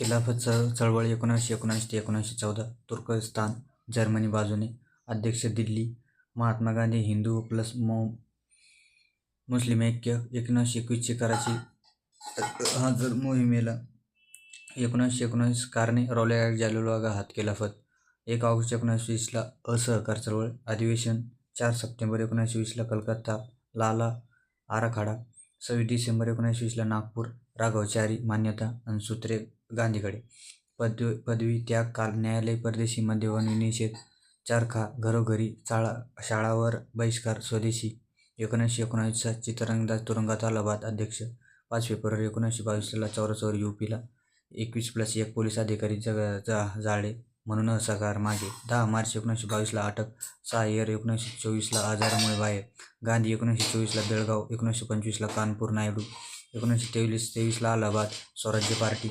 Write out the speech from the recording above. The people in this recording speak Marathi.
खिलाफत चळवळ 1919 ते 1914. तुर्कस्तान जर्मनी बाजूने. अध्यक्ष दिल्ली. महात्मा गांधी हिंदू प्लस मुस्लिम ऐक्य. 1921 कराची हजर मोहिमेला. 1919 कारणे. रौलाट जालियनवाला हात. खिलाफत. 1 ऑगस्ट 1920ला असहकार चळवळ. अधिवेशन 4 सप्टेंबर 1920ला कलकत्ता लाला आराखडा. 26 डिसेंबर 1920ला नागपूर राघवाचारी मान्यता आणि सूत्रे गांधीकडे. पदवी त्याग काल. न्यायालय. परदेशी मद्यपान निषेध. चरखा. घरोघरी. शाळावर बहिष्कार. स्वदेशी. 1919चा चित्तरंगदास तुरुंगात आला. बाद. अध्यक्ष. 5 फेब्रुवारी 1922ला चौराचौर यूपीला. 21+1 पोलीस अधिकारी जाळे म्हणून असहकार मागे. 10 मार्च 1922ला अटक. 6 अय्यर. 1924ला आजारामुळे बाहेर. गांधी. 1924ला बेळगाव. 1925ला कानपूर. नायडू. 1923ला अलाहाबाद स्वराज्य पार्टी.